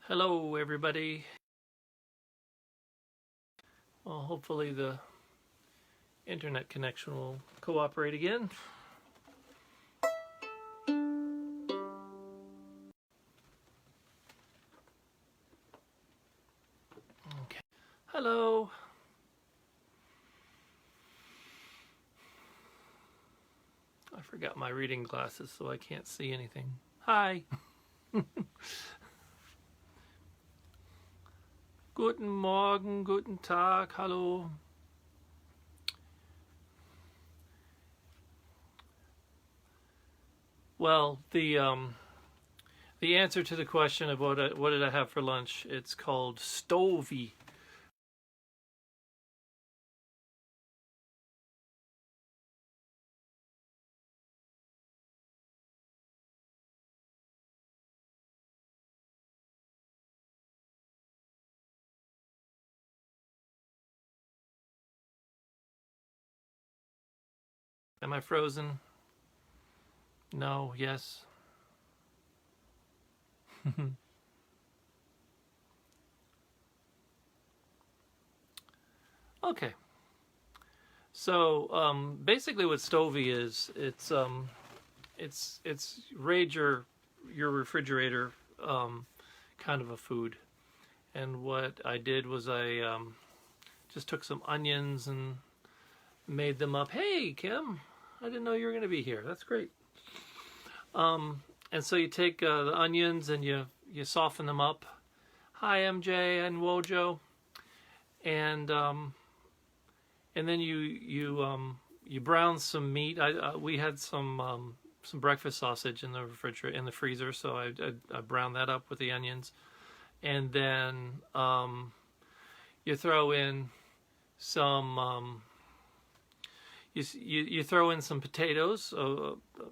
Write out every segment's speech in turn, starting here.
Hello everybody. Well, hopefully the internet connection will cooperate again. Okay. Hello. I forgot my reading glasses so I can't see anything. Hi. Guten Morgen, guten Tag, hallo. Well, the answer to the question of what did I have for lunch, it's called stovey. Am I frozen? No, yes. Okay. So basically, what stovey is, it's raid your refrigerator kind of a food. And what I did was I just took some onions and made them up. Hey, Kim, I didn't know you were going to be here. That's great. And so you take the onions and you soften them up. Hi, MJ and Wojo, and then you brown some meat. We had some breakfast sausage in the refrigerator, in the freezer, so I browned that up with the onions, and then you throw in some you throw in some potatoes,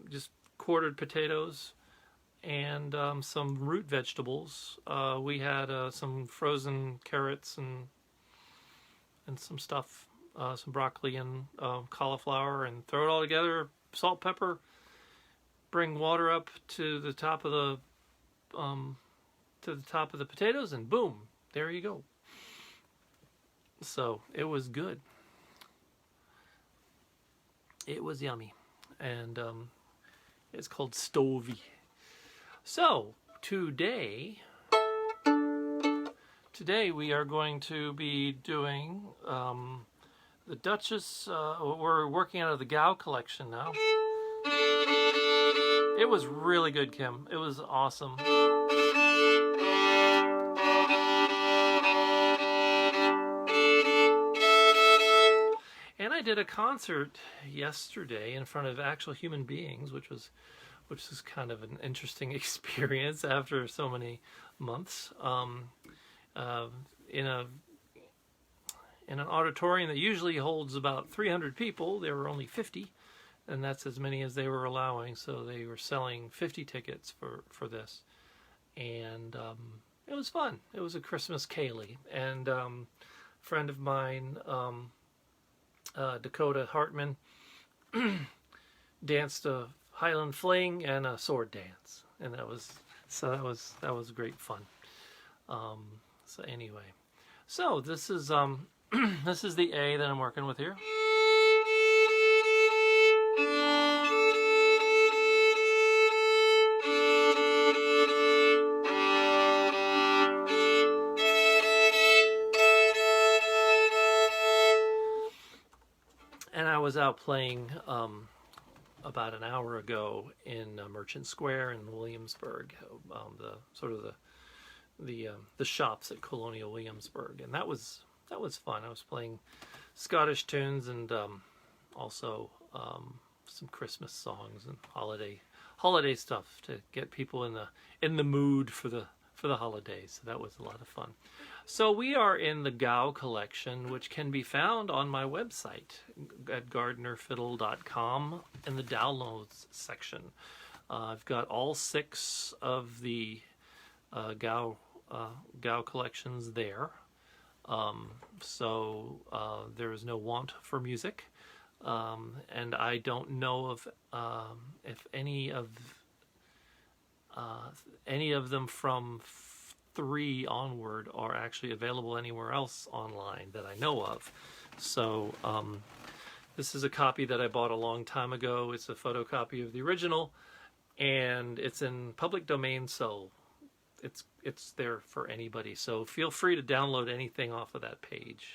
just quartered potatoes, and some root vegetables. We had some frozen carrots and some stuff, some broccoli and cauliflower, and throw it all together. Salt, pepper. Bring water up to the top of the potatoes, and boom, there you go. So it was good. It was yummy, and it's called stovey. So today we are going to be doing the Duchess. We're working out of the Gao collection now. It was really good, Kim. It was awesome. And I did a concert yesterday in front of actual human beings, which was kind of an interesting experience after so many months. In an auditorium that usually holds about 300 people, there were only 50, and that's as many as they were allowing. So they were selling 50 tickets for this, and it was fun. It was a Christmas Kaylee, and a friend of mine, Dakota Hartman, danced a Highland Fling and a sword dance, and that was great fun. So anyway, so this is this is the A that I'm working with here. And I was out playing about an hour ago in Merchant Square in Williamsburg, the shops at Colonial Williamsburg, and that was fun. I was playing Scottish tunes and also some Christmas songs and holiday stuff to get people in the mood for the holidays. So that was a lot of fun. So we are in the Gao collection, which can be found on my website at gardnerfiddle.com in the downloads section. I've got all 6 of the Gao collections there. So there is no want for music, and I don't know of if any of them from 3 onward are actually available anywhere else online that I know of. So this is a copy that I bought a long time ago. It's a photocopy of the original, and it's in public domain, so it's there for anybody. So feel free to download anything off of that page.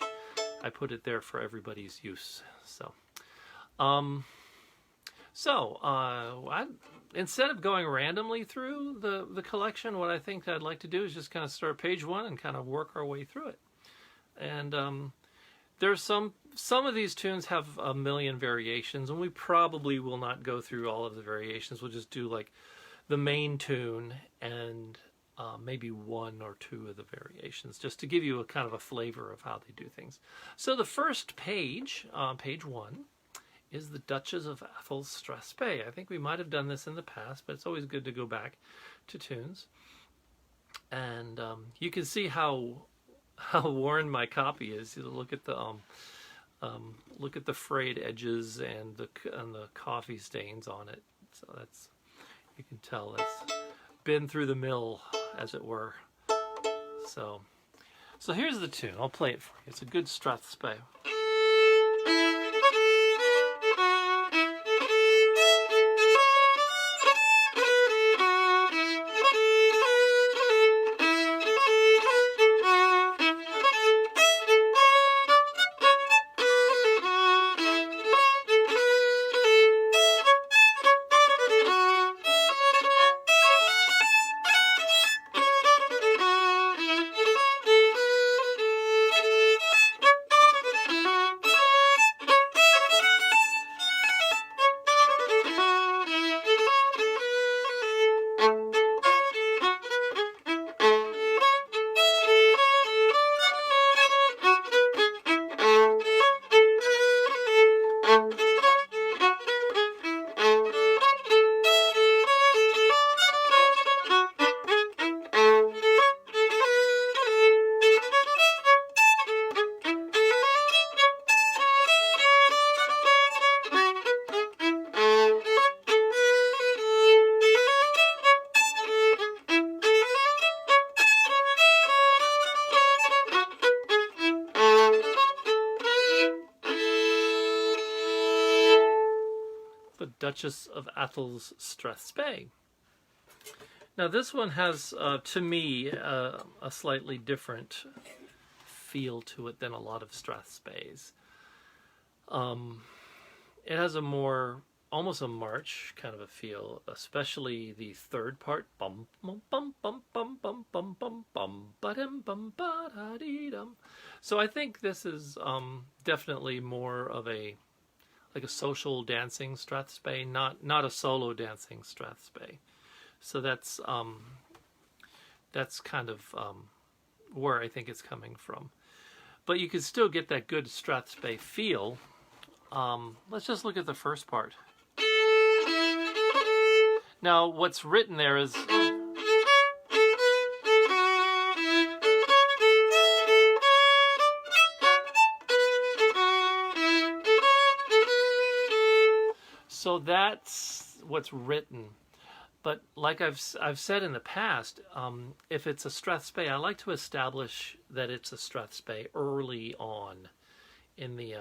I put it there for everybody's use. So, instead of going randomly through the collection, what I think I'd like to do is just kind of start page 1 and kind of work our way through it. And there's some of these tunes have a million variations, and we probably will not go through all of the variations. We'll just do like the main tune and maybe 1 or 2 of the variations, just to give you a kind of a flavor of how they do things. So the first page, page 1, is the Duchess of Atholl's Strathspey. I think we might have done this in the past, but it's always good to go back to tunes. And you can see how worn my copy is. You look at the frayed edges and the coffee stains on it. So that's, you can tell that's been through the mill, as it were. So here's the tune. I'll play it for you. It's a good Strathspey. Duchess of Atholl's Strathspey. Now this one has, to me, a slightly different feel to it than a lot of Strathspeys. It has a more, almost a march kind of a feel, especially the third part. Bum bum bum bum bum bum bum bum bum ba-dum bum ba-da-dee-dum. So I think this is definitely more of a like a social dancing Strathspey, not a solo dancing Strathspey. So that's kind of where I think it's coming from. But you can still get that good Strathspey feel. Let's just look at the first part. Now, what's written there is... So that's what's written. But like I've said in the past, if it's a Strathspey, I like to establish that it's a Strathspey early on in the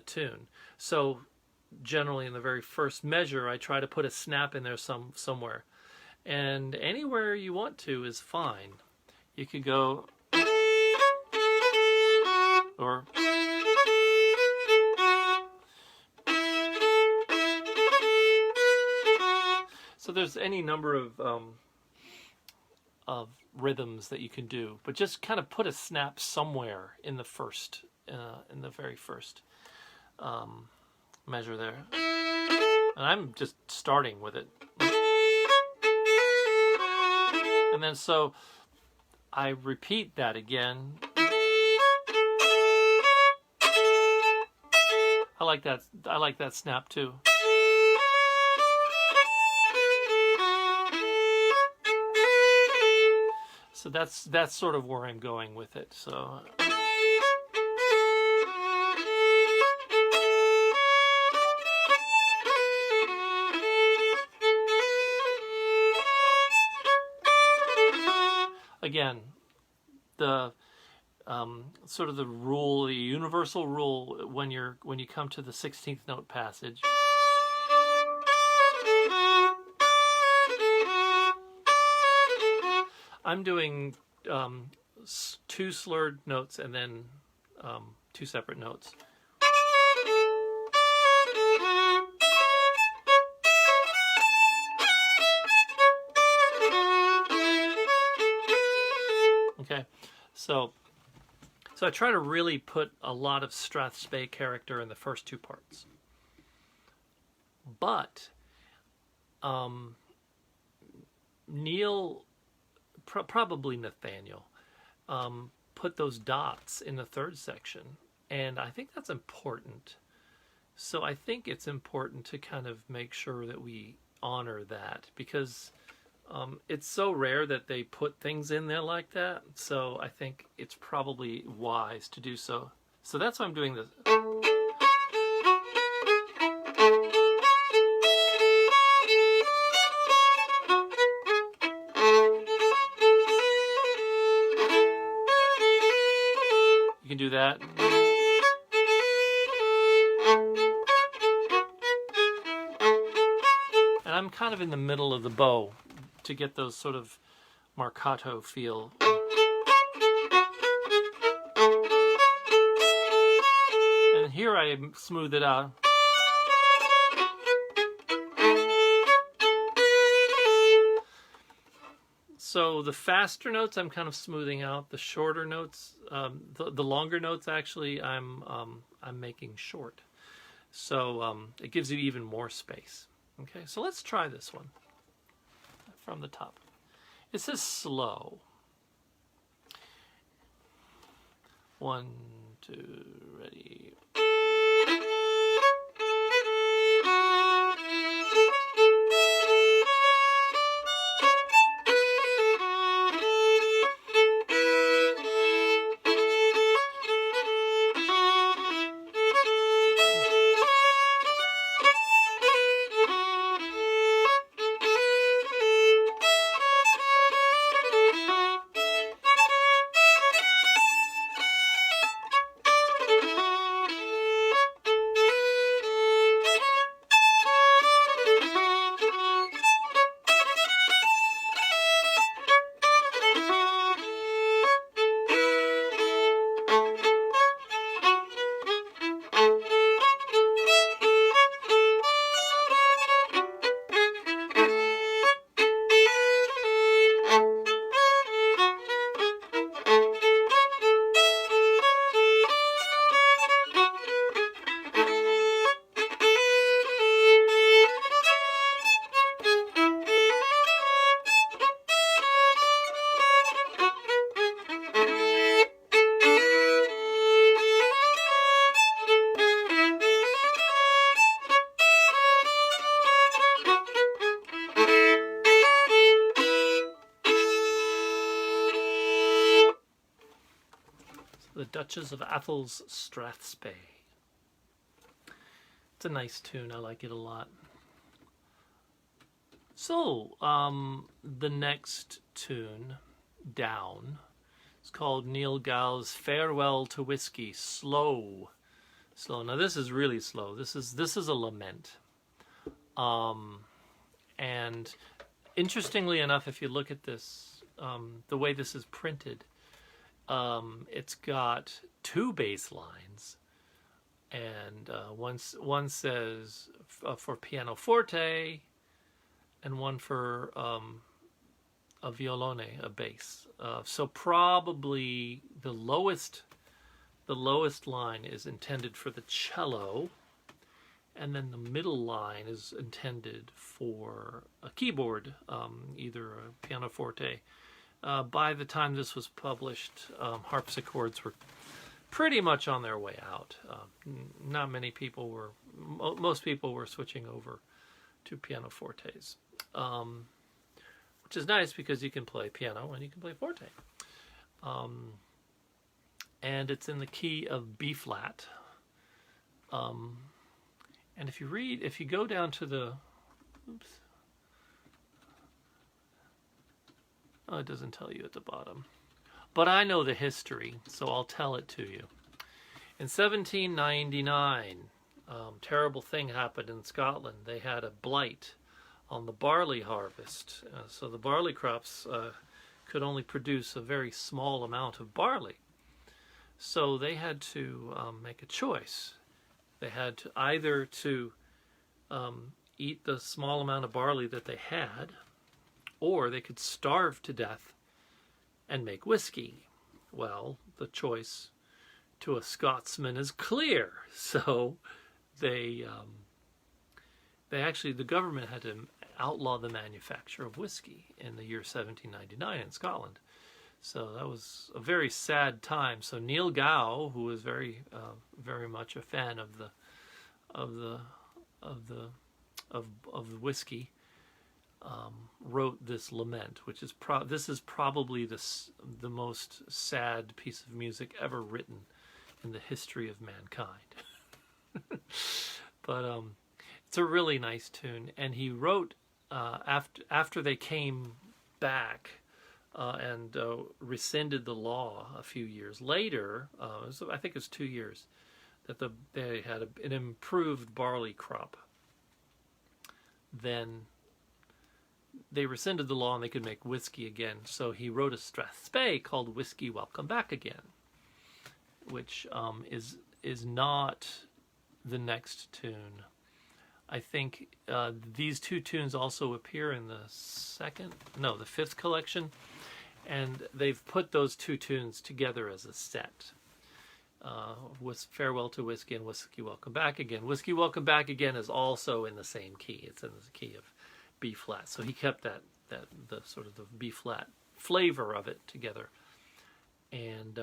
tune. So generally in the very first measure, I try to put a snap in there somewhere. And anywhere you want to is fine. You could go... or... So there's any number of rhythms that you can do, but just kind of put a snap somewhere in the first, in the very first measure there. And I'm just starting with it. And then so I repeat that again. I like that snap too. So that's sort of where I'm going with it. So again, the sort of the rule, the universal rule when you come to the 16th note passage. I'm doing 2 slurred notes and then 2 separate notes. Okay, so I try to really put a lot of strathspey character in the first 2 parts. But Niel, probably Nathaniel, put those dots in the 3rd section, and I think that's important. So I think it's important to kind of make sure that we honor that, because it's so rare that they put things in there like that. So I think it's probably wise to do so. So that's why I'm doing this. You can do that. And I'm kind of in the middle of the bow to get those sort of marcato feel. And here I smooth it out. So the faster notes I'm kind of smoothing out. The shorter notes, the longer notes actually I'm making short. So it gives you even more space. Okay, so let's try this one from the top. It says slow. 1, 2, ready. The Duchess of Athol's Strathspey. It's a nice tune. I like it a lot. So, the next tune, Down, is called Niel Gow's Farewell to Whiskey. Slow. Slow. Now this is really slow. This is a lament. And interestingly enough, if you look at this, the way this is printed, it's got 2 bass lines, and one says for pianoforte, and one for a violone, a bass. So probably the lowest line is intended for the cello, and then the middle line is intended for a keyboard, either a pianoforte. By the time this was published, harpsichords were pretty much on their way out. Not many people were, most people were switching over to pianofortes, which is nice because you can play piano and you can play forte. And it's in the key of B flat. And if you go down to the, Oh, it doesn't tell you at the bottom. But I know the history, so I'll tell it to you. In 1799, terrible thing happened in Scotland. They had a blight on the barley harvest. So the barley crops could only produce a very small amount of barley. So they had to make a choice. They had to either to eat the small amount of barley that they had, or they could starve to death and make whiskey. Well, the choice to a Scotsman is clear. So the government had to outlaw the manufacture of whiskey in the year 1799 in Scotland. So that was a very sad time. So Niel, who was very much a fan of the whiskey, wrote this lament, which is this is probably the most sad piece of music ever written in the history of mankind. But it's a really nice tune, and he wrote after they came back and rescinded the law a few years later. I think it was 2 years that they had an improved barley crop. Then they rescinded the law and they could make whiskey again. So he wrote a strathspey called "Whiskey Welcome Back Again," which is not the next tune. I think these two tunes also appear in the fifth collection, and they've put those two tunes together as a set. With "Farewell to Whiskey" and "Whiskey Welcome Back Again." "Whiskey Welcome Back Again" is also in the same key. It's in the key of B flat. So he kept the sort of the B flat flavor of it together. And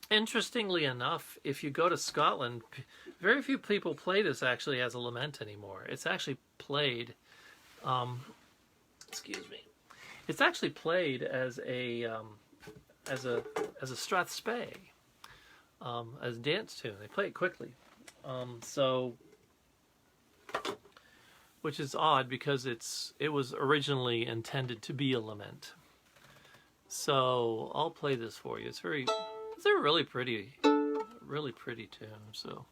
interestingly enough, if you go to Scotland, very few people play this actually as a lament anymore. It's actually played, it's actually played as a strathspey, as a dance tune. They play it quickly, which is odd because it was originally intended to be a lament. So I'll play this for you. It's a really pretty tune. So.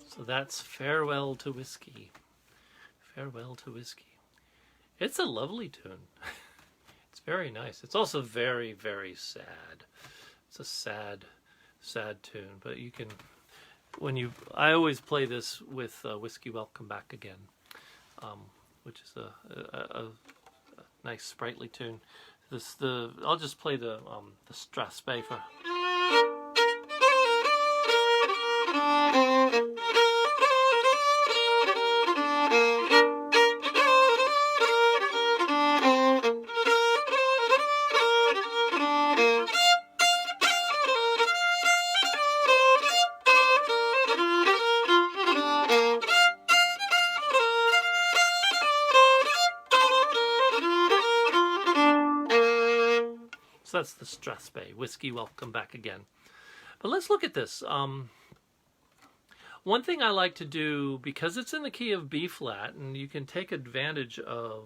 So that's "Farewell to Whiskey." "Farewell to Whiskey." It's a lovely tune. It's very nice. It's also very, very sad. It's a sad tune. But you can, I always play this with "Whiskey Welcome Back Again," which is a nice sprightly tune. I'll just play the strathspey for. So that's the Strasbe. Whiskey, welcome back again. But let's look at this. One thing I like to do, because it's in the key of B flat, and you can take advantage of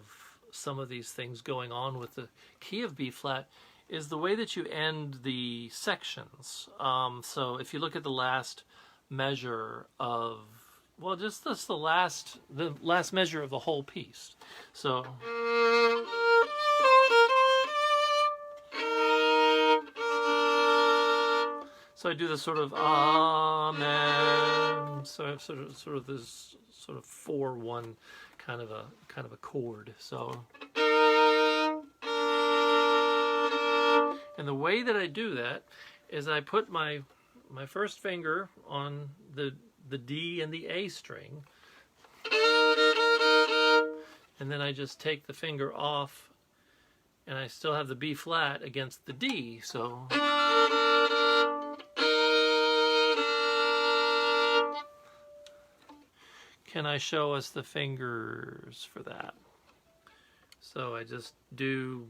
some of these things going on with the key of B flat, is the way that you end the sections. So if you look at the last measure of, well, just this, the last measure of the whole piece. So I do this sort of amen. So I have sort of this sort of 4/1 kind of a chord. So, and the way that I do that is I put my first finger on the D and the A string, and then I just take the finger off, and I still have the B flat against the D. So. Can I show us the fingers for that? So I just do.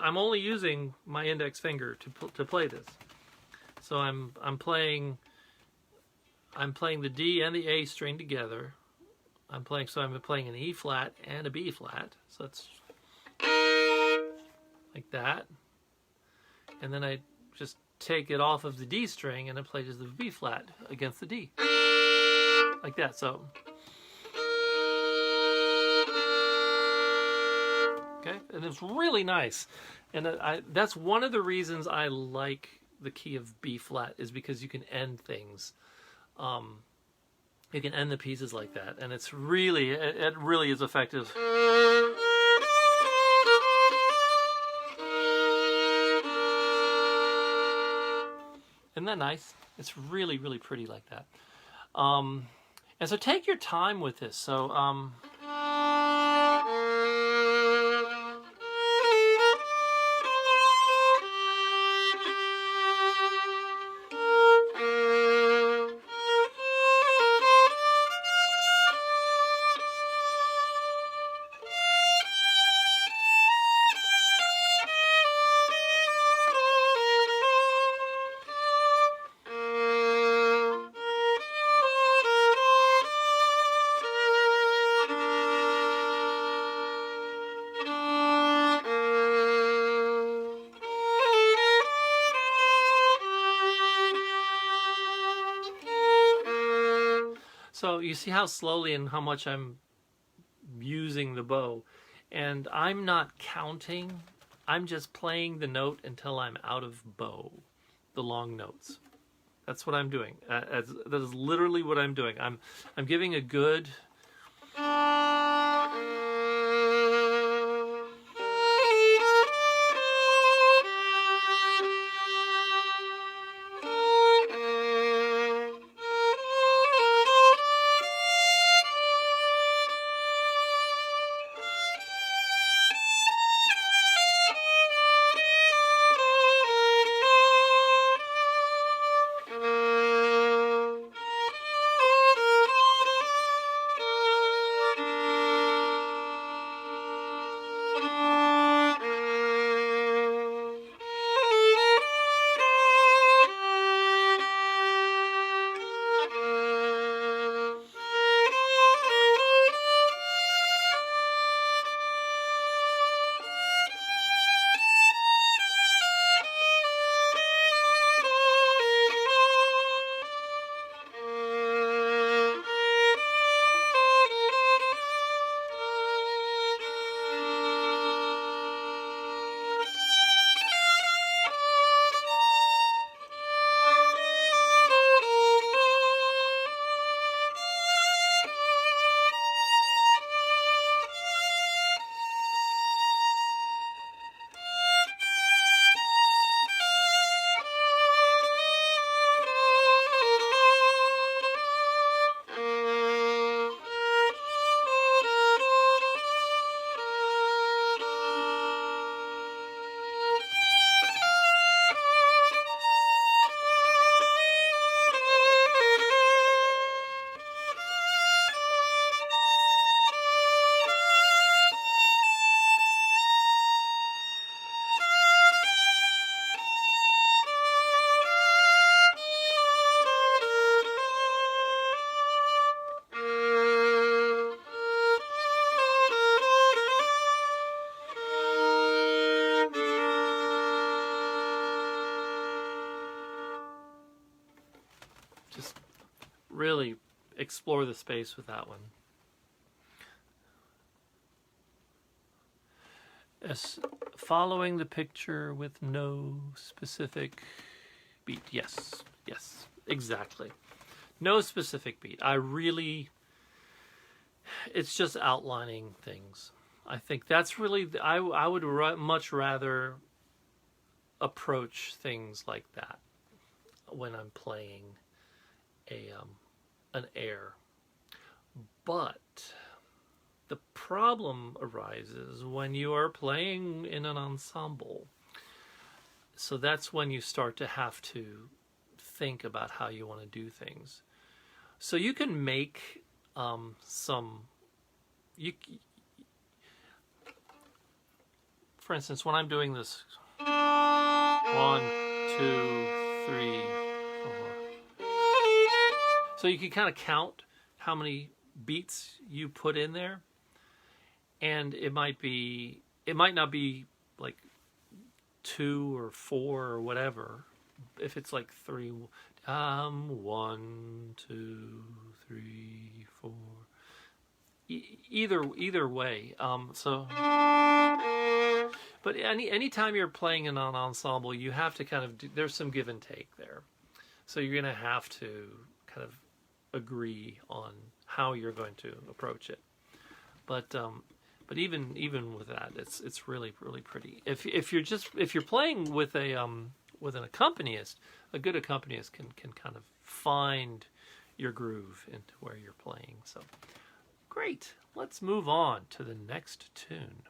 I'm only using my index finger to play this. So I'm playing the D and the A string together. I'm playing an E flat and a B flat. So it's like that. And then I just take it off of the D string and I play just the B flat against the D. Like that. So okay, and it's really nice, and that's one of the reasons I like the key of B flat, is because you can end things. You can end the pieces like that, and it really is effective. Isn't that nice? It's really pretty like that. And so take your time with this. So, so you see how slowly and how much I'm using the bow. And I'm not counting. I'm just playing the note until I'm out of bow, the long notes. That's what I'm doing. That is literally what I'm doing. I'm giving a good... explore the space with that one. Yes, following the picture with no specific beat. Yes, yes, exactly. No specific beat. It's just outlining things. I think that's really, I would much rather approach things like that when I'm playing an air. But the problem arises when you are playing in an ensemble. So that's when you start to have to think about how you want to do things. So you can make for instance, when I'm doing this 1, 2, 3, 4. So you can kind of count how many beats you put in there, and it might not be like 2 or 4 or whatever. If it's like 3, 1, 2, 3, 4. Either way. But any time you're playing in an ensemble, you have to kind of there's some give and take there. So you're going to have to kind of agree on how you're going to approach it. But even with that, it's really pretty. If you're playing with an accompanist, a good accompanist can kind of find your groove into where you're playing. So great. Let's move on to the next tune.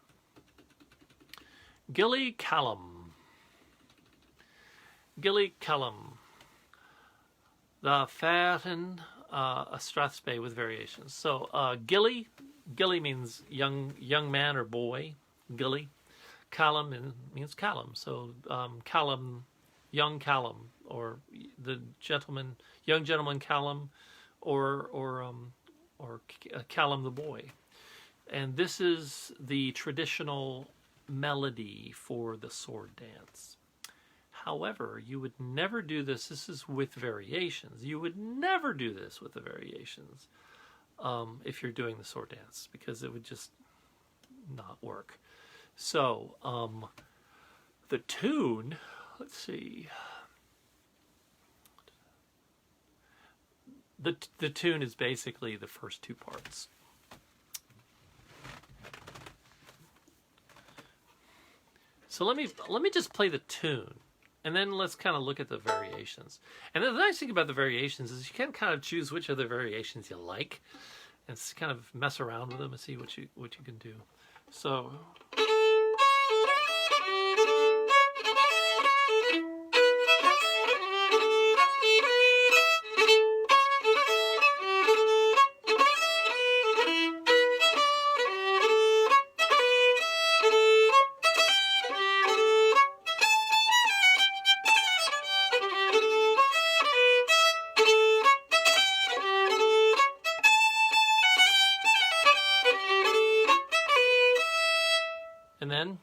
Gilly Callum. Gilly Callum. The Fairton, a Strathspey with variations. So Gilly means young man or boy. Gilly. Callum means Callum. So Callum, young Callum, or the young gentleman Callum, or Callum the boy. And this is the traditional melody for the sword dance. However, you would never do this. This is with variations. You would never do this with the variations if you're doing the sword dance, because it would just not work. So the tune, let's see. The tune is basically the first 2 parts. So let me just play the tune, and then let's kind of look at the variations. And the nice thing about the variations is you can kind of choose which of the variations you like, and kind of mess around with them and see what you can do. So. And then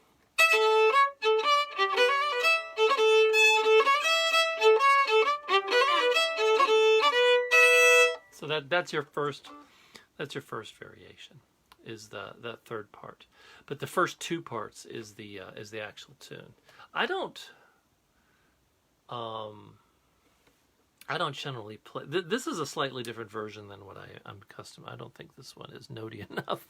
so that's your first variation, is the third part. But the first 2 parts is the actual tune. I don't generally play. This is a slightly different version than what I'm accustomed. I don't think this one is notey enough.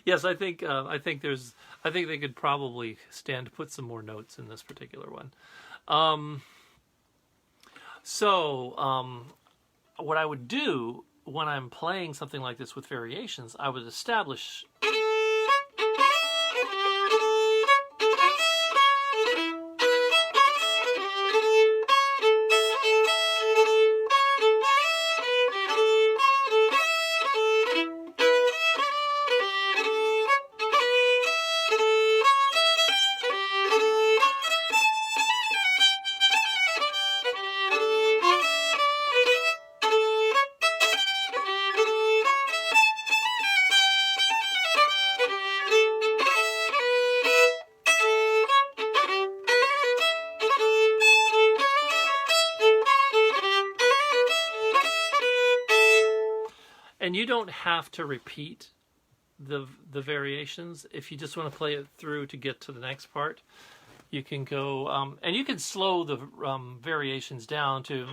Yes, I think they could probably stand to put some more notes in this particular one. What I would do when I'm playing something like this with variations, I would establish. and you don't have to repeat the variations. If you just want to play it through to get to the next part, you can go, and you can slow the variations down to.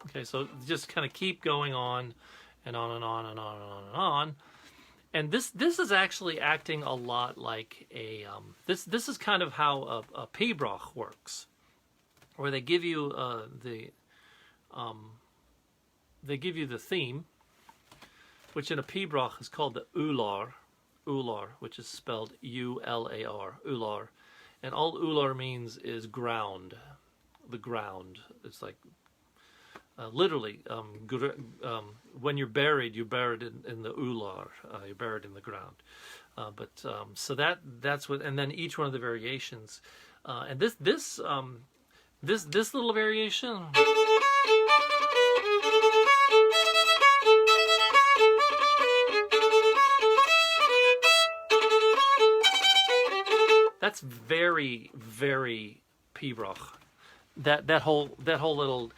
Okay, so just kind of keep going on and on and on and on and on and on. And this is actually acting a lot like a this is kind of how a pibroch works, where they give you the theme, which in a pibroch is called the ular, which is spelled U-L-A-R, ular, and all ular means is ground, the ground. It's like literally, when you're buried in the ular. You're buried in the ground. So that's what, and then each one of the variations, and this little variation. That's very, very pibroch. That whole little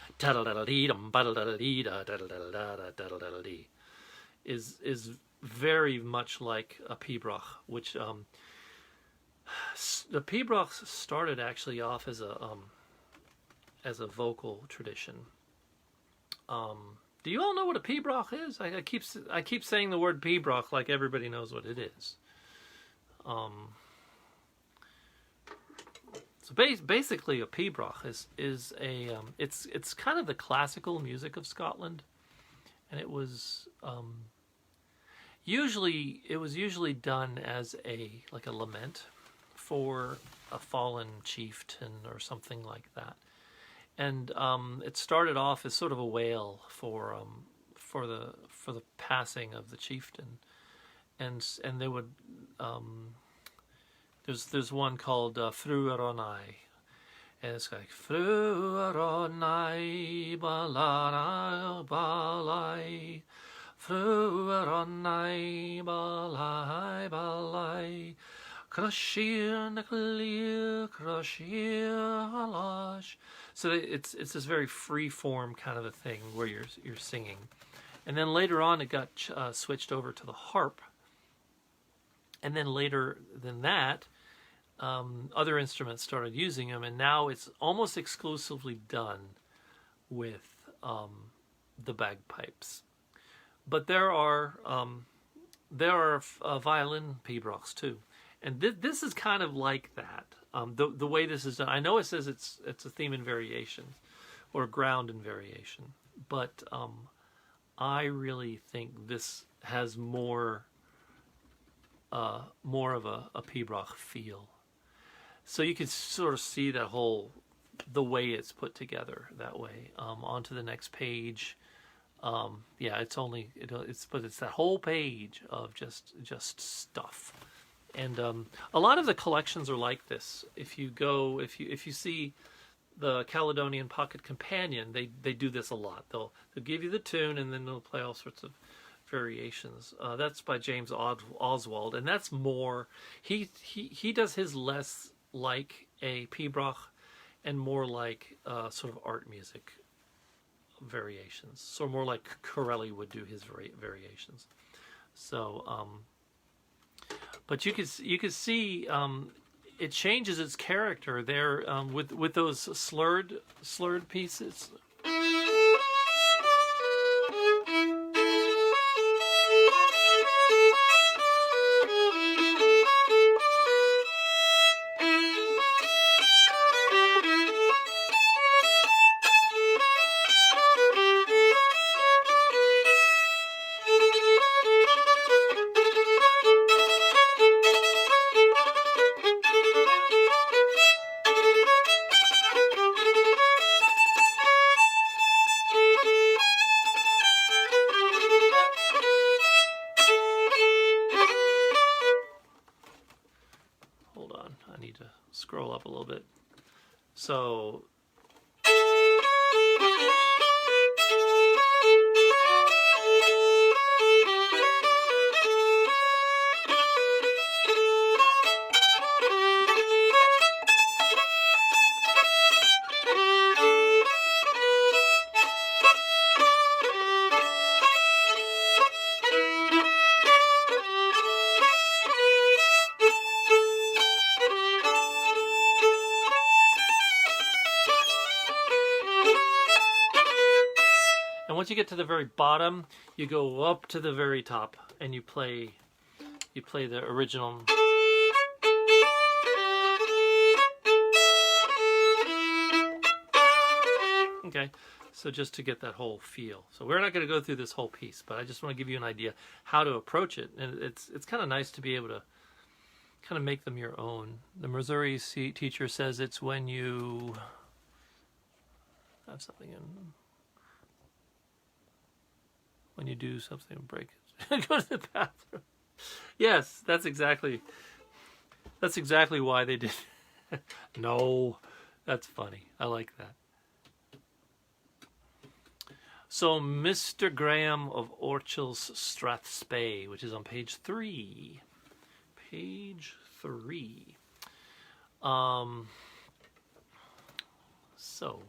is very much like a pibroch, which the pibroch started actually off as a vocal tradition. Do you all know what a pibroch is? I keep saying the word pibroch like everybody knows what it is. So basically, a pibroch is a it's kind of the classical music of Scotland, and it was usually done as a lament for a fallen chieftain or something like that, and it started off as sort of a wail for the passing of the chieftain, and they would. There's one called Fruaronai, and it's like Fruaronai balai balai, Fruaronai balai balai, Crashir Naklir Crashir Halash. So it's this very free form kind of a thing where you're singing, and then later on it got switched over to the harp, and then later than that. Other instruments started using them, and now it's almost exclusively done with the bagpipes. But there are violin pibrochs too, and this is kind of like that. The way this is done, I know it says it's a theme in variation, or ground in variation, but I really think this has more of a pibroch feel. So you can sort of see the way it's put together that way. Onto the next page. It's that whole page of just stuff. And a lot of the collections are like this. If you see the Caledonian Pocket Companion, they do this a lot. They'll give you the tune, and then they'll play all sorts of variations. That's by James Oswald, and that's more. He does his less like a pibroch and more like sort of art music variations. So more like Corelli would do his variations. So, but you could see it changes its character there with those slurred pieces. So once you get to the very bottom, you go up to the very top and you play the original. Okay, so just to get that whole feel. So we're not going to go through this whole piece, but I just want to give you an idea how to approach it. And it's kind of nice to be able to kind of make them your own. The Missouri teacher says it's when you have something in. When you do something, break it. Go to the bathroom. Yes, that's exactly why they did. No, that's funny. I like that. So, Mr. Graham of Orchil's Strathspey, which is on page 3. Page 3. So.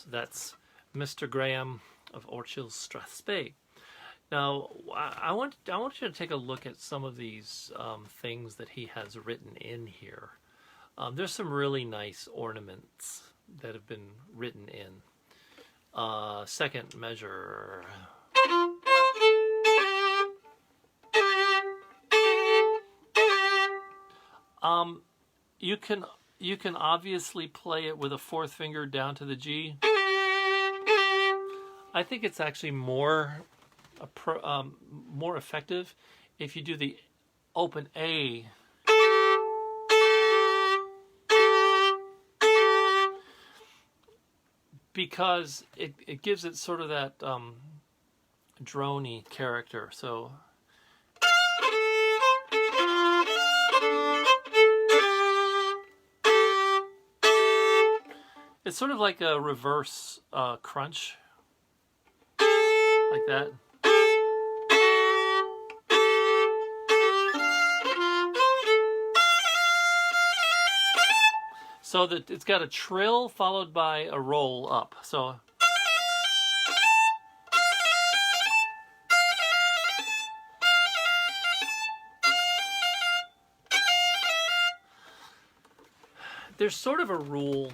That's Mr. Graham of Orchil's Strathspey. Now, I want you to take a look at some of these things that he has written in here. There's some really nice ornaments that have been written in. Second measure. You can obviously play it with a fourth finger down to the G. I think it's actually more effective if you do the open A. Because it gives it sort of that drony character. So it's sort of like a reverse crunch. Like that. So that it's got a trill followed by a roll up. So there's sort of a rule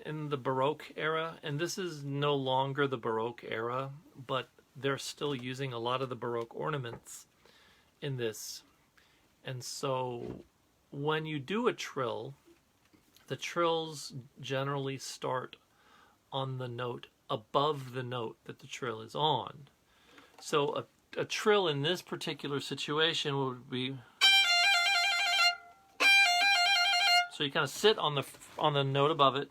in the Baroque era, and this is no longer the Baroque era, but they're still using a lot of the Baroque ornaments in this. And so when you do a trill, the trills generally start on the note above the note that the trill is on. So a trill in this particular situation would be, so you kind of sit on the note above it.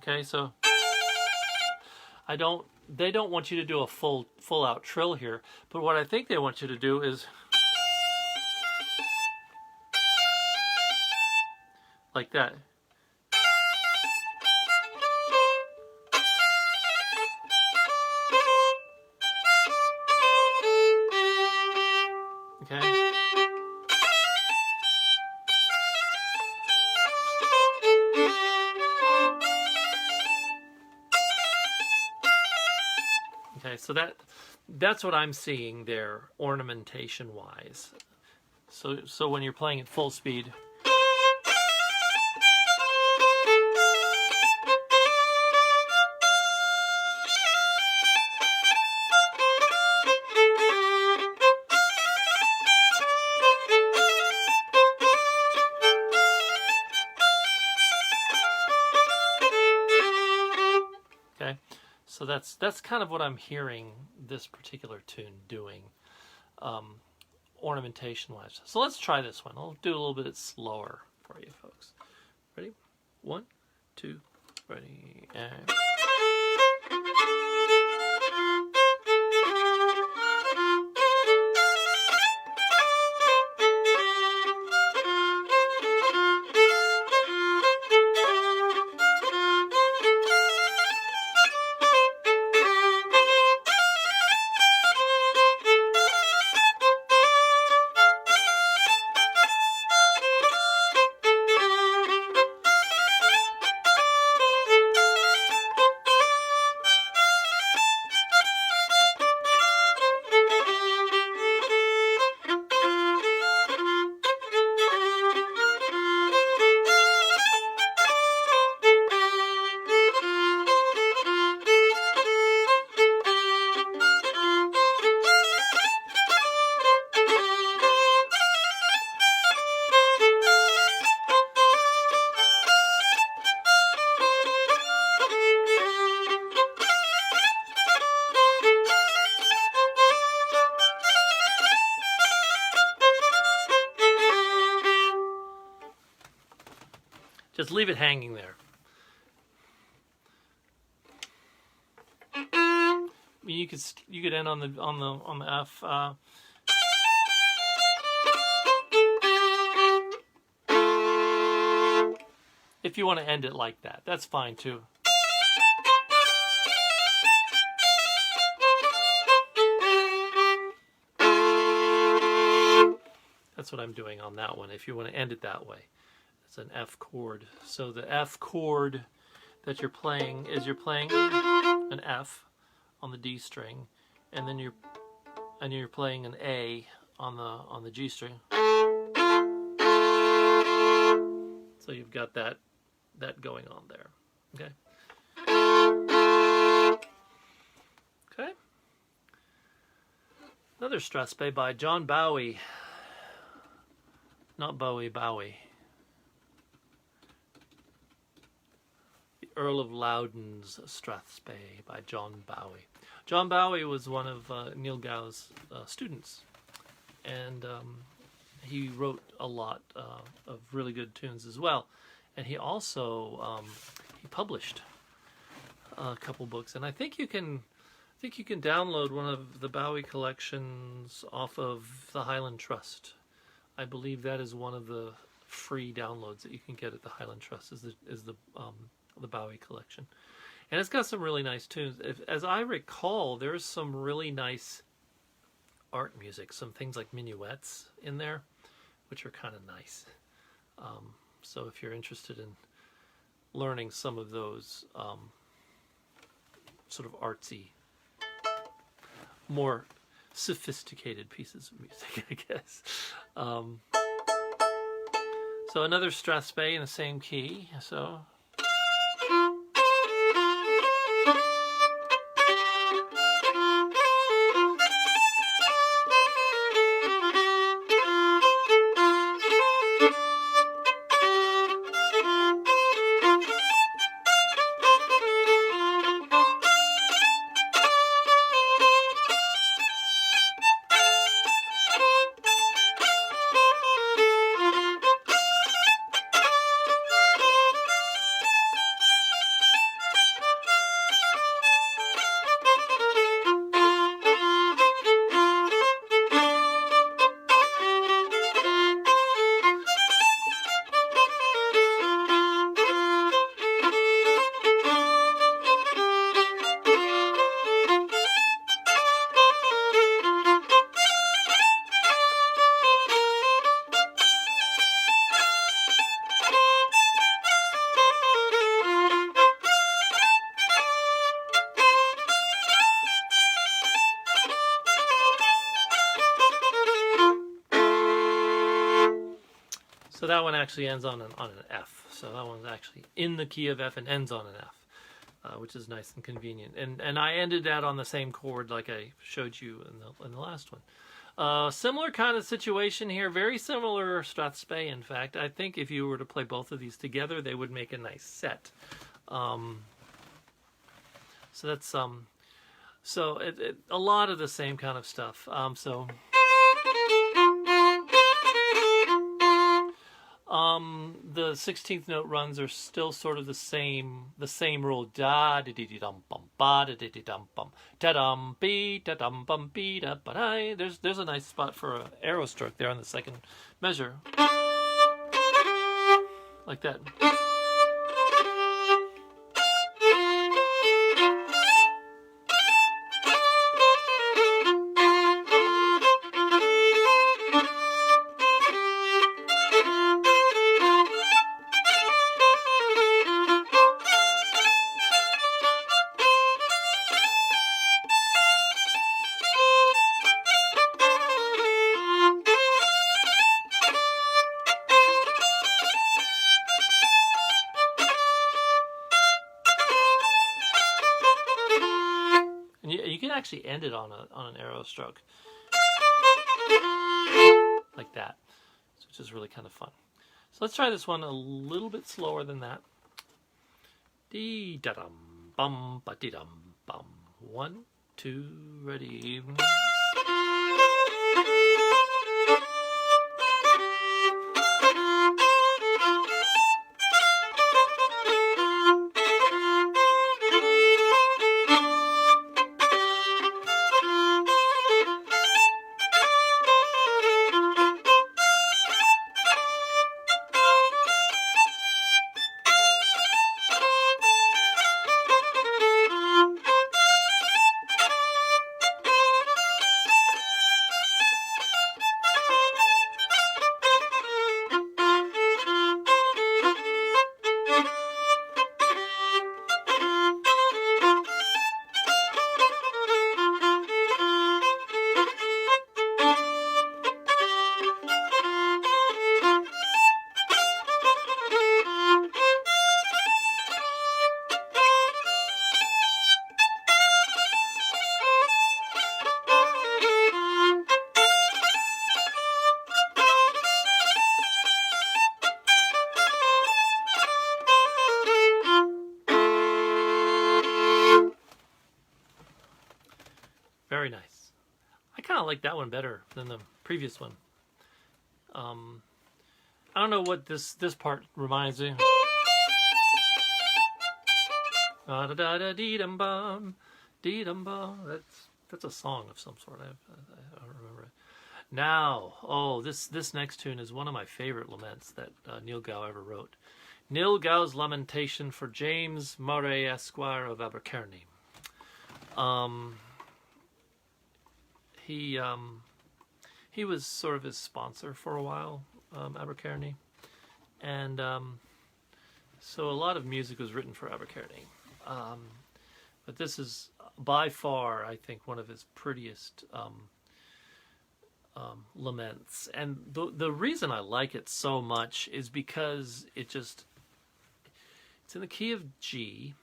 Okay, so they don't want you to do a full out trill here, but what I think they want you to do is like that. Okay, so that's what I'm seeing there, ornamentation wise. So when you're playing at full speed, okay, so that's kind of what I'm hearing this particular tune doing, ornamentation wise. So let's try this one. I'll do a little bit slower for you folks. Ready? 1, 2, ready, and... Just leave it hanging there. I mean, you could end on the F. If you want to end it like that, that's fine too. That's what I'm doing on that one. If you want to end it that way. It's an F chord. So the F chord that you're playing is you're playing an F on the D string, and then you're playing an A on the G string. So you've got that going on there. Okay. Okay. Another Strathspey by John Bowie. Not Bowie, Bowie. Earl of Loudon's Strathspey by John Bowie. John Bowie was one of Niel Gow's students, and he wrote a lot of really good tunes as well. And he also he published a couple books, and I think you can download one of the Bowie collections off of the Highland Trust. I believe that is one of the free downloads that you can get at the Highland Trust. Is the Bowie collection, and it's got some really nice tunes. As I recall, there's some really nice art music, some things like minuets in there, which are kind of nice. So if you're interested in learning some of those sort of artsy, more sophisticated pieces of music, I guess. So another Strathspey in the same key. So. So that one actually ends on an F. So that one's actually in the key of F and ends on an F, which is nice and convenient. And I ended that on the same chord like I showed you in the last one. Similar kind of situation here, very similar Strathspey. In fact, I think if you were to play both of these together, they would make a nice set. So that's so a lot of the same kind of stuff. The 16th note runs are still sort of the same rule. Da di di di dum bum ba di di di dum bum da dum be da dum bum be da ba da. There's a nice spot for an arrow stroke there on the second measure, like that. You can actually end it on an arrow stroke like that, which is really kind of fun. So let's try this one a little bit slower than that. Dee da dum bum ba dee dum bum. 1, 2, ready. Very nice. I kind of like that one better than the previous one. I don't know what this part reminds me. Da da da da dee dum bum, dee dum bum. That's a song of some sort. I don't remember it. Now, this next tune is one of my favorite laments that Niel Gow ever wrote. Niel Gow's Lamentation for James Murray, Esquire of Abercairny. He was sort of his sponsor for a while, Abercairny, and so a lot of music was written for Abercairny. But this is by far, I think, one of his prettiest laments. And the reason I like it so much is because it's in the key of G,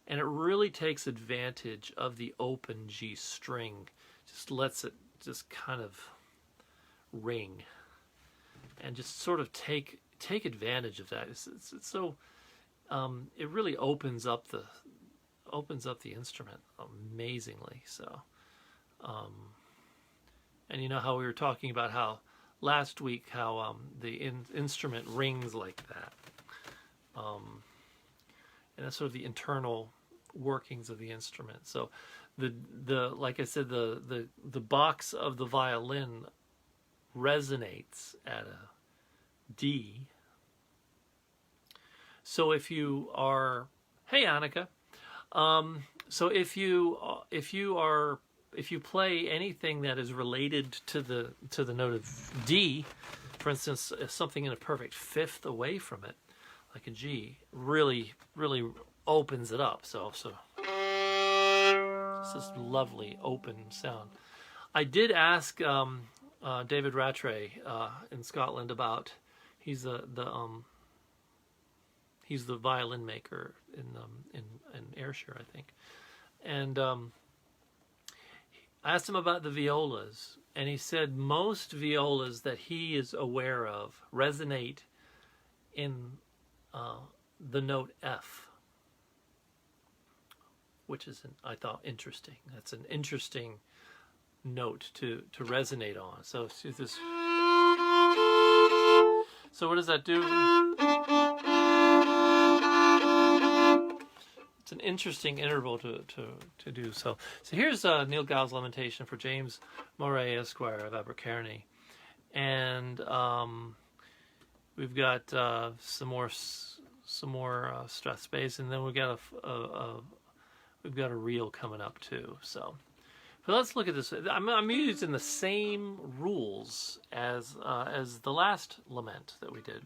and it really takes advantage of the open G string. Just lets it just kind of ring, and just sort of take advantage of that. It's so it really opens up the instrument amazingly. So, and you know how we were talking about how last week how the instrument rings like that, and that's sort of the internal workings of the instrument. So the like I said, the box of the violin resonates at a D. So if you are, hey Annika, so if you play anything that is related to the note of D, for instance, something in a perfect fifth away from it, like a G, really opens it up. So it's this lovely open sound. I did ask David Rattray in Scotland about. He's he's the violin maker in Ayrshire, I think. And I asked him about the violas, and he said most violas that he is aware of resonate in the note F, which is, I thought, interesting. That's an interesting note to resonate on. So see this. So what does that do? It's an interesting interval to do. So here's Niel Gow's Lamentation for James Moray, Esquire of Abercairny, and we've got some more Strathspey, and then we've got a reel coming up too. So let's look at this. I'm using the same rules as the last lament that we did.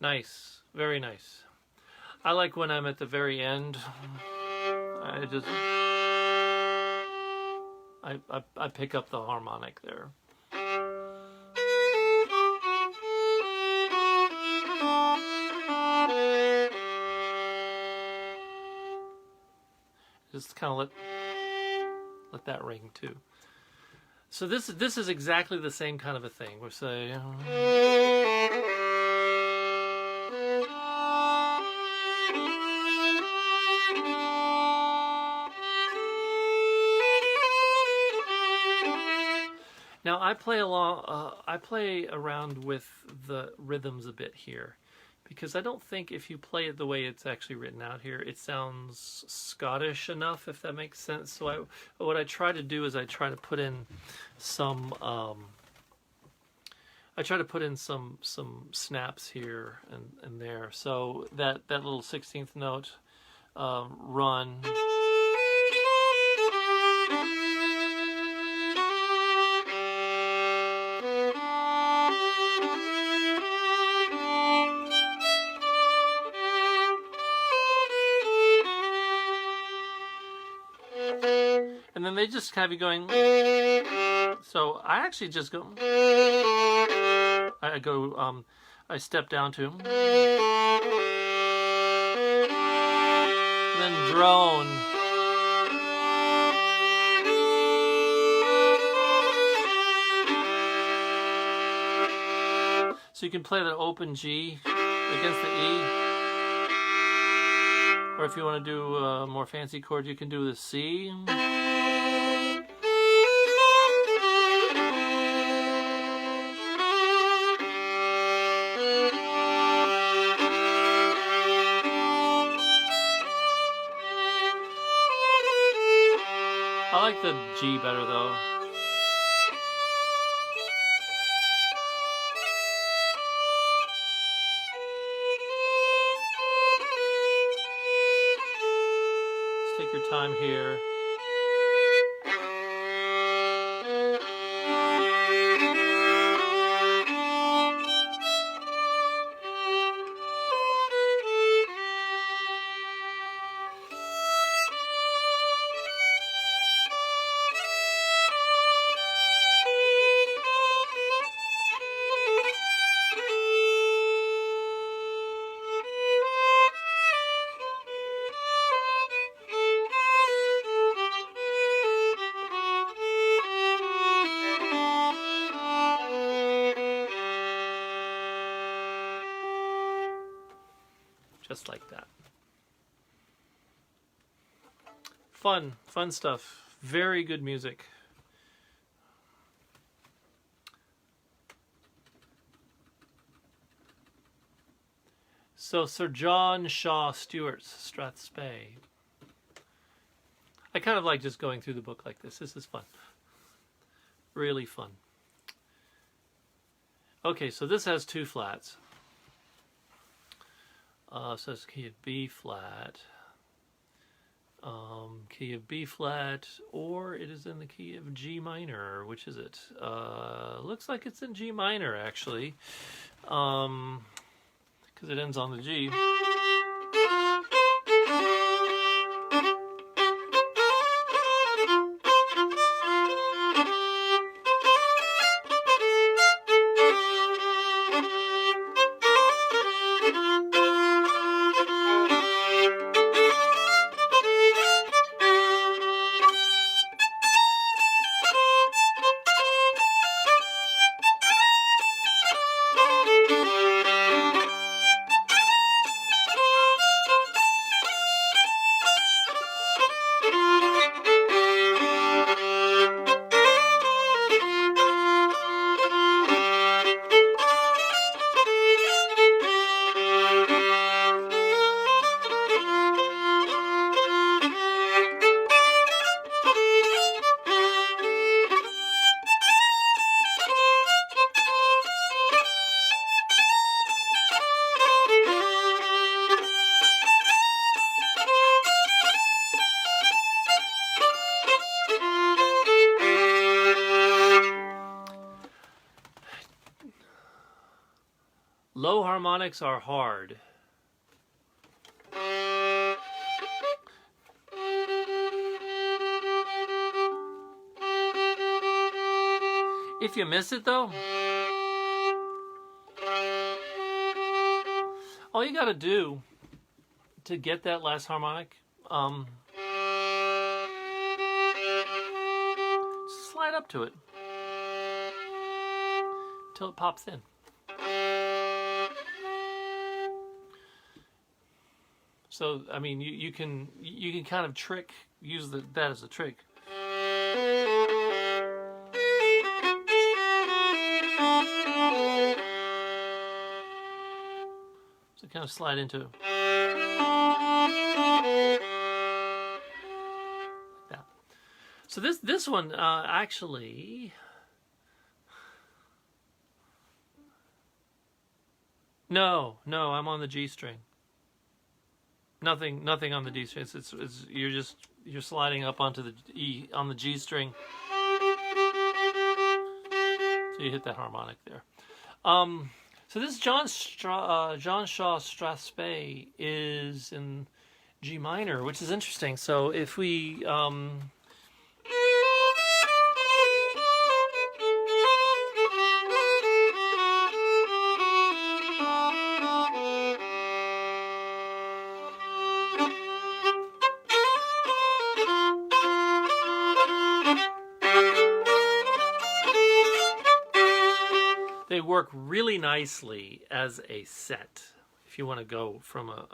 Nice, very nice. I like when I'm at the very end. I pick up the harmonic there. Just kind of let that ring too. So this is exactly the same kind of a thing. We're saying. Now I play around with the rhythms a bit here, because I don't think if you play it the way it's actually written out here, it sounds Scottish enough, if that makes sense. So what I try to do is I try to put in some some snaps here and there. So that little 16th note run. And then they just kind of be going. So I actually just go. I step down to. And then drone. So you can play the open G against the E. Or if you want to do a more fancy chord, you can do the C. I like the G better though. take your time here. Just like that. Fun stuff. Very good music. So Sir John Shaw Stewart's Strathspey. I kind of like just going through the book like this. This is fun. Really fun. Okay, so this has two flats. So it's key of B flat, key of B flat, or it is in the key of G minor. Which is it? Looks like it's in G minor actually, because it ends on the G. Low harmonics are hard. If you miss it though, all you got to do to get that last harmonic, just slide up to it till it pops in. So I mean, you can kind of use that as a trick. So kind of slide into it. Like that. So this one actually. No, I'm on the G string. Nothing on the D string. You're sliding up onto the E on the G string. So you hit that harmonic there. So this John Shaw Strathspey is in G minor, which is interesting. So if we they work really nicely as a set. If you want to go from a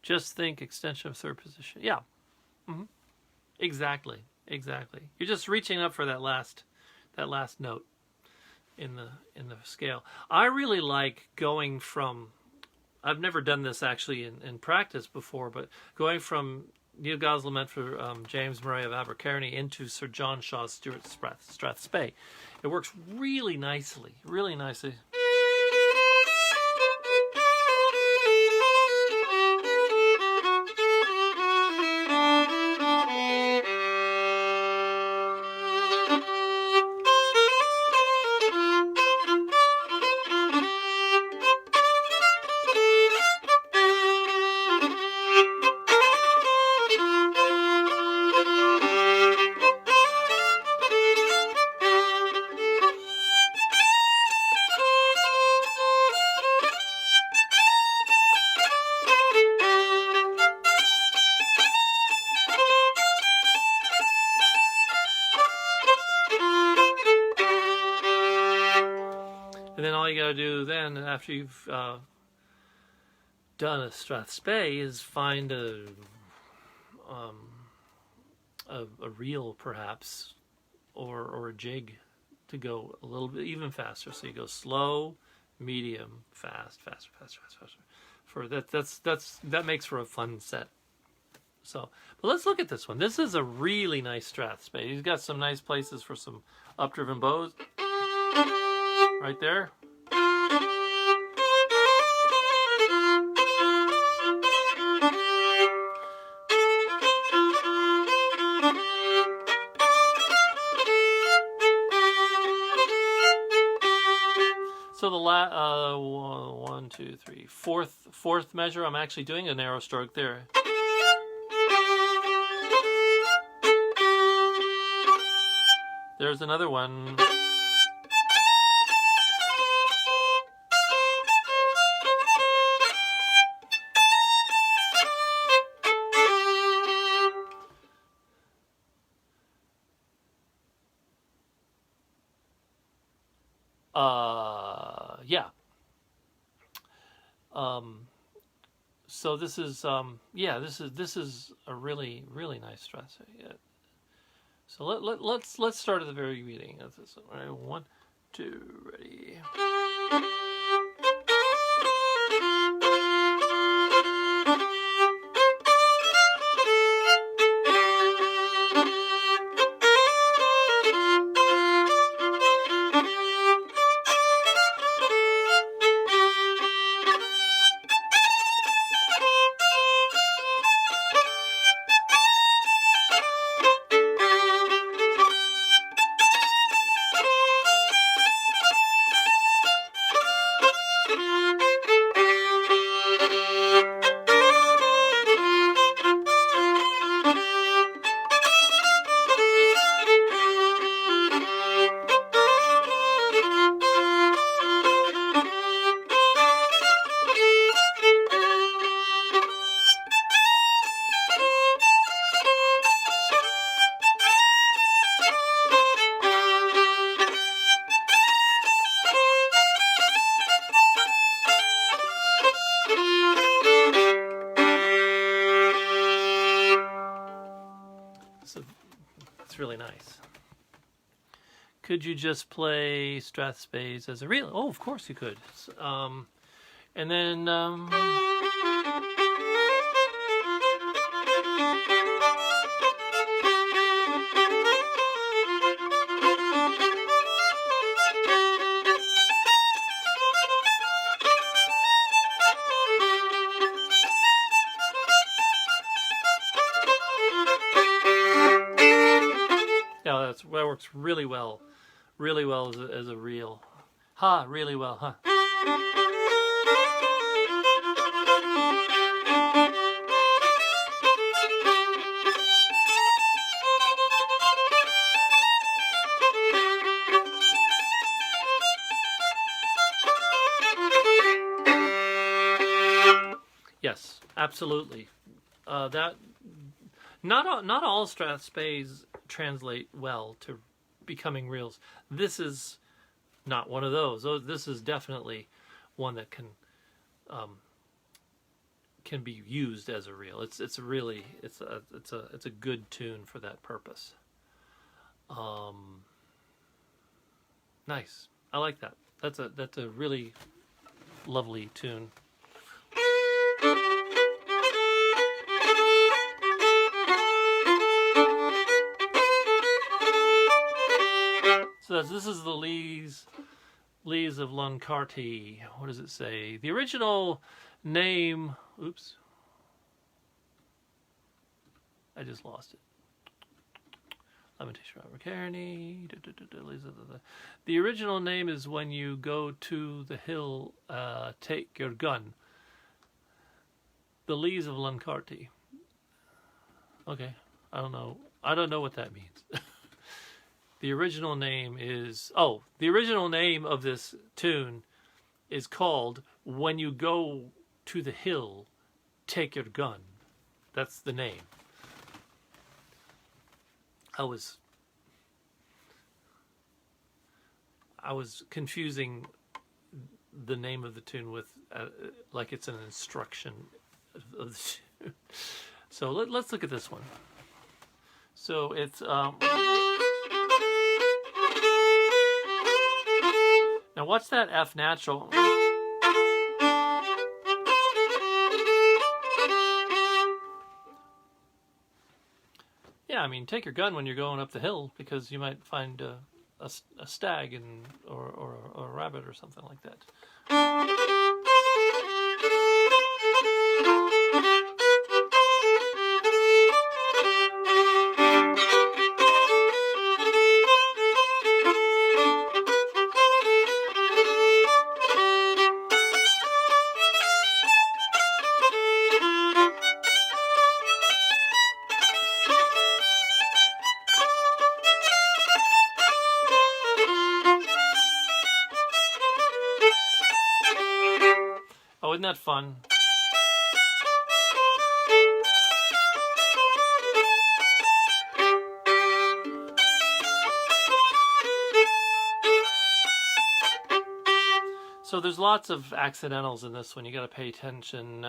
just think extension of third position. Yeah, exactly. You're just reaching up for that last note in the scale. I really like going from. I've never done this actually in practice before, but going from Niel Gau's Lament for James Murray of Abercairny into Sir John Shaw Stewart's Strathspey. It works really nicely, you got to do then, after you've done a strathspey, is find a reel perhaps, or a jig to go a little bit even faster. So you go slow, medium, fast, faster, faster, faster, faster. For that makes for a fun set. So, but let's look at this one. This is a really nice strathspey. He's got some nice places for some updriven bows. Right there. So the one, two, three, fourth measure, I'm actually doing a narrow stroke there. There's another one. Yeah. So this is this is a really nice stress. Yeah. So let's start at the very beginning of this. All right, 1, 2, ready. So it's really nice. Could you just play strathspeys as a reel? Oh, of course you could. And then yeah, that works really well as a reel. Ha, really well, huh? Yes, absolutely. That not all strathspeys translate well to becoming reels. This is not one of those. This is definitely one that can be used as a reel. It's a good tune for that purpose. Nice. I like that. That's a really lovely tune. So this is the Lees of Luncarty. What does it say? The original name. Oops. I just lost it. Lamentation Robert Kearney. The original name is when you go to the hill, take your gun. The Lees of Luncarty. Okay. I don't know what that means. The original name is... Oh, the original name of this tune is called When You Go to the Hill, Take Your Gun. That's the name. I was confusing the name of the tune with like it's an instruction of the tune. So let's look at this one. So it's now watch that F natural. Yeah, I mean, take your gun when you're going up the hill because you might find a stag or a rabbit or something like that. Oh, isn't that fun? So there's lots of accidentals in this one. You got to pay attention.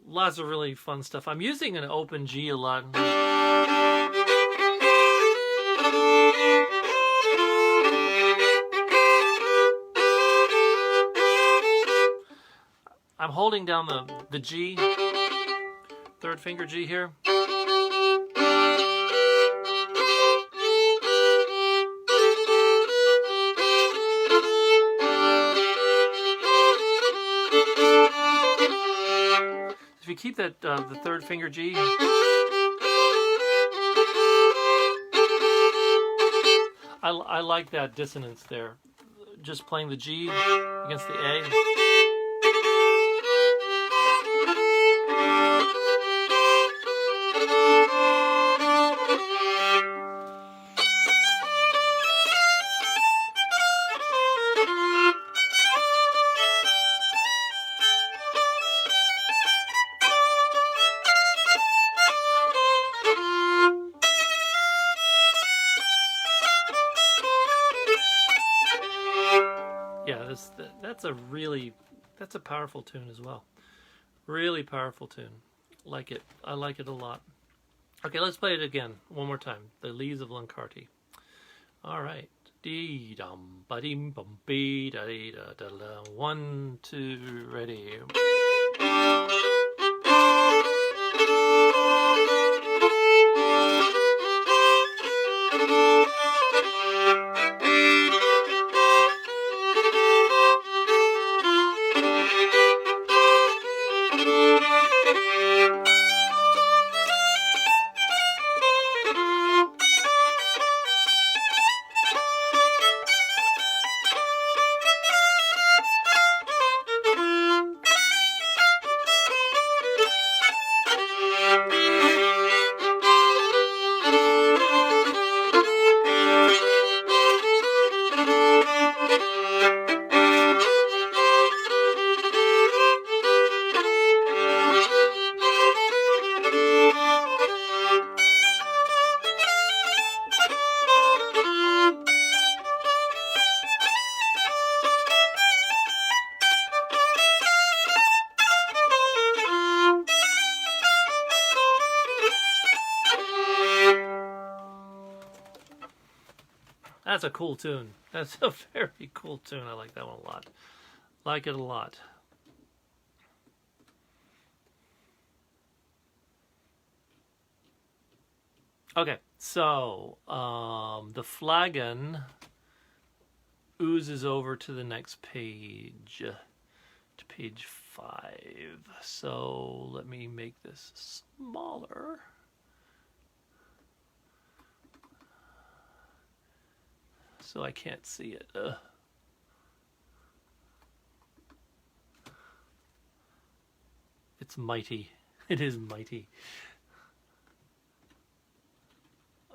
Lots of really fun stuff. I'm using an open G a lot. I'm holding down the G, third finger G here. If you keep that the third finger G, I like that dissonance there. Just playing the G against the A. Yeah, that's a powerful tune as well. Really powerful tune. Like it. I like it a lot. Okay, let's play it again one more time. The Leaves of Lancarty. All right. Dee dum ba dim bum bee da dee da da da. 1, 2, ready. That's a cool tune. That's a very cool tune. I like that one a lot. Like it a lot. Okay, so the flagon oozes over to the next page, to page 5. So let me make this smaller. So I can't see it. It's mighty. It is mighty.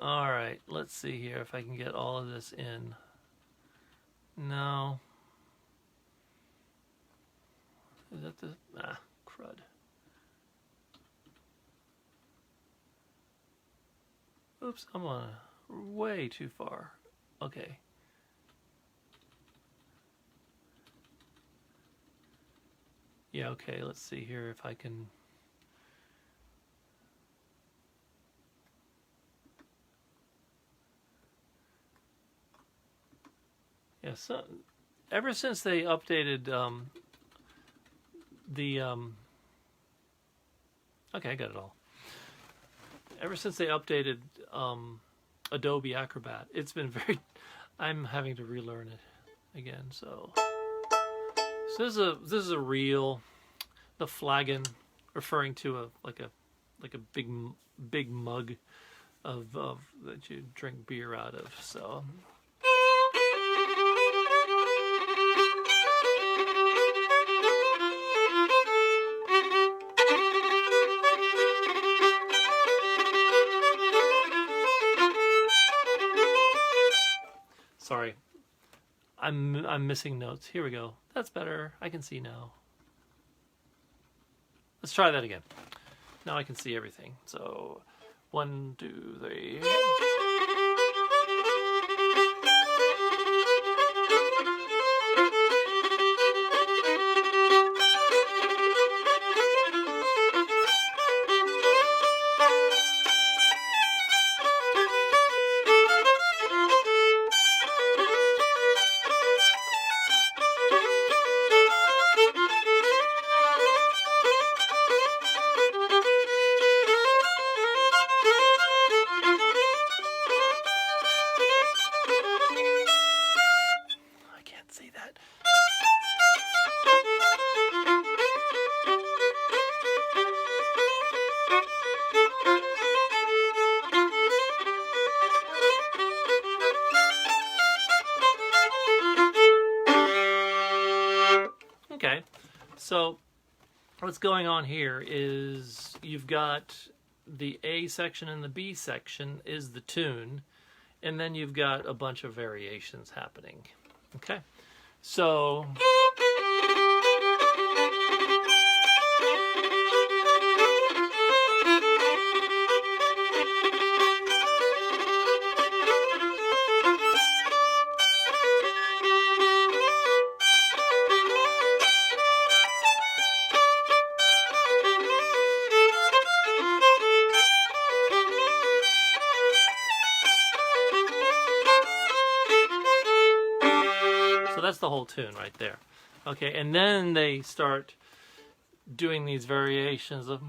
All right, let's see here if I can get all of this in. No. Is that the... crud. Oops, I'm on way too far. Okay. Yeah, okay, let's see here if I can... Yeah, so ever since they updated okay, I got it all. Ever since they updated Adobe Acrobat, it's been very... I'm having to relearn it again. So this is a reel, the flagon, referring to a big mug of that you drink beer out of. So. Sorry, I'm missing notes. Here we go. That's better. I can see now. Let's try that again. Now I can see everything. So, 1, 2, 3. Okay, so what's going on here is you've got the A section and the B section is the tune, and then you've got a bunch of variations happening. Okay, so... that's the whole tune right there. Okay, and then they start doing these variations of...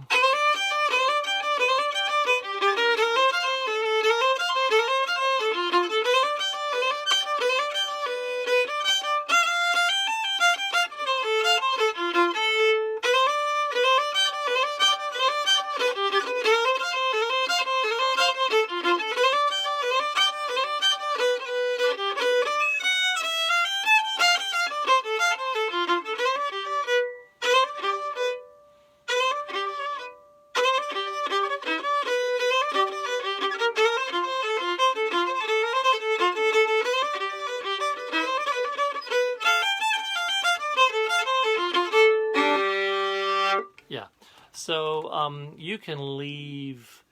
Yeah, so you can leave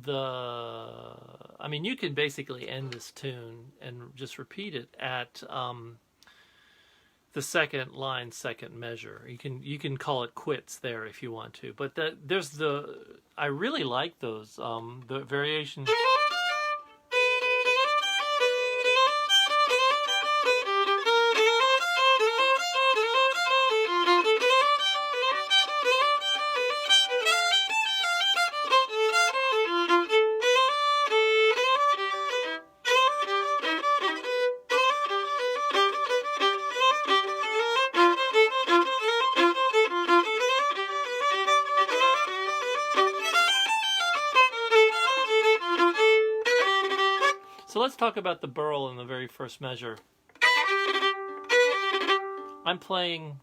the... I mean, you can basically end this tune and just repeat it at the second line, second measure. You can call it quits there if you want to. But there's the... I really like those, the variation... talk about the burl in the very first measure. I'm playing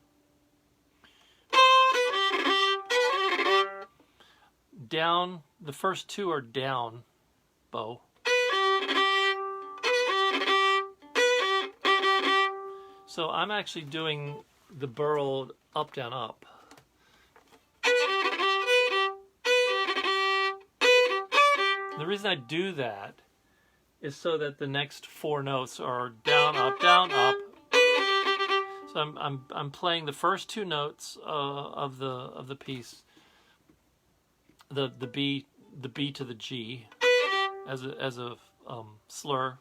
down. The first two are down bow. So I'm actually doing the burl up, down, up. The reason I do that is so that the next four notes are down, up, down, up. So I'm playing the first two notes of the piece, the B to the G, as a slur.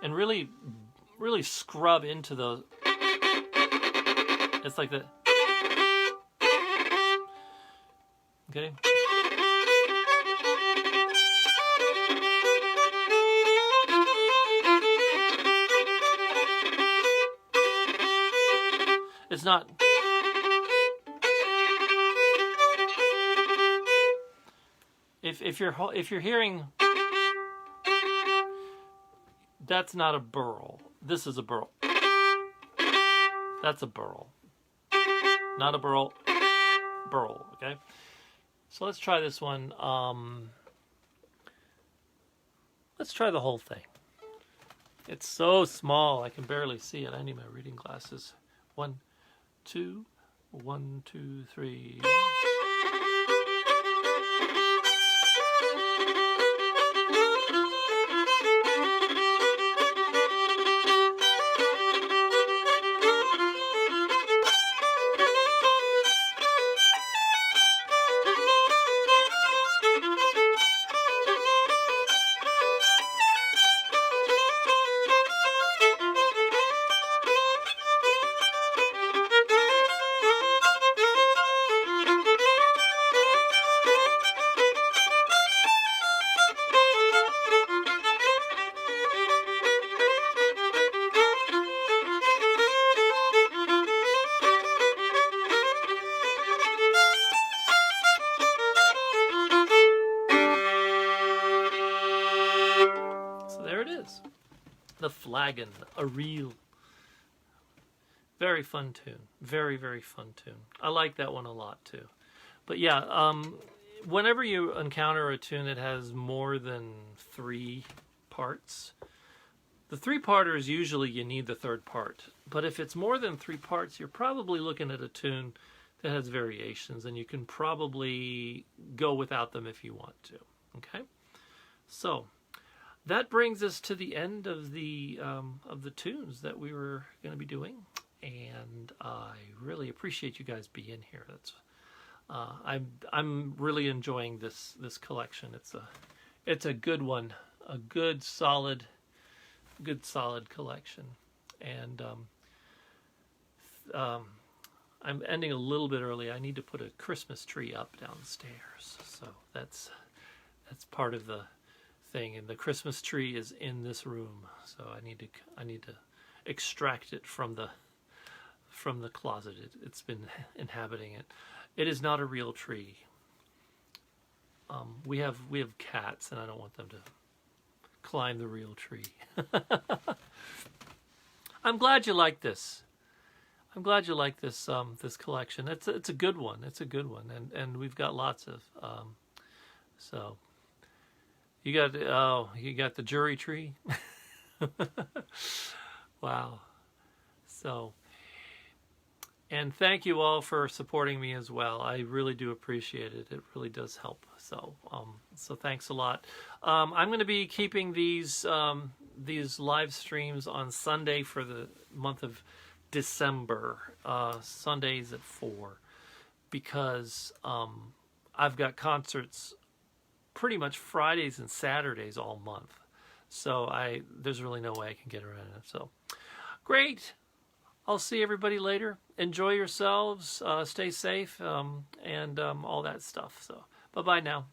And really scrub into the. It's like that. Okay. It's not. If you're hearing, that's not a burl. This is a burl. That's a burl. Not a burl. Burl. Okay. So let's try this one. Let's try the whole thing. It's so small I can barely see it. I need my reading glasses. 1, 2, 1, 2, 3. The Flagon, a real, very fun tune. Very, very fun tune. I like that one a lot too. But yeah, whenever you encounter a tune that has more than 3 parts, the 3-parters usually you need the 3rd part. But if it's more than 3 parts, you're probably looking at a tune that has variations, and you can probably go without them if you want to. Okay, so that brings us to the end of the tunes that we were going to be doing, and I really appreciate you guys being here. That's I'm really enjoying this collection. It's a good one, a good solid collection, and I'm ending a little bit early. I need to put a Christmas tree up downstairs, so that's part of the thing, and the Christmas tree is in this room, so I need to extract it from the closet. It's been inhabiting it. It is not a real tree. We have cats, and I don't want them to climb the real tree. I'm glad you like this. I'm glad you like this this collection. It's a good one. It's a good one, and we've got lots of so. You got the jury tree. Wow. So, and thank you all for supporting me as well. I really do appreciate it. It really does help. So so thanks a lot. I'm going to be keeping these live streams on Sunday for the month of December. Sundays at 4, because I've got concerts pretty much Fridays and Saturdays all month, so there's really no way I can get around it. So great. I'll see everybody later. Enjoy yourselves, stay safe, and all that stuff. So bye bye now.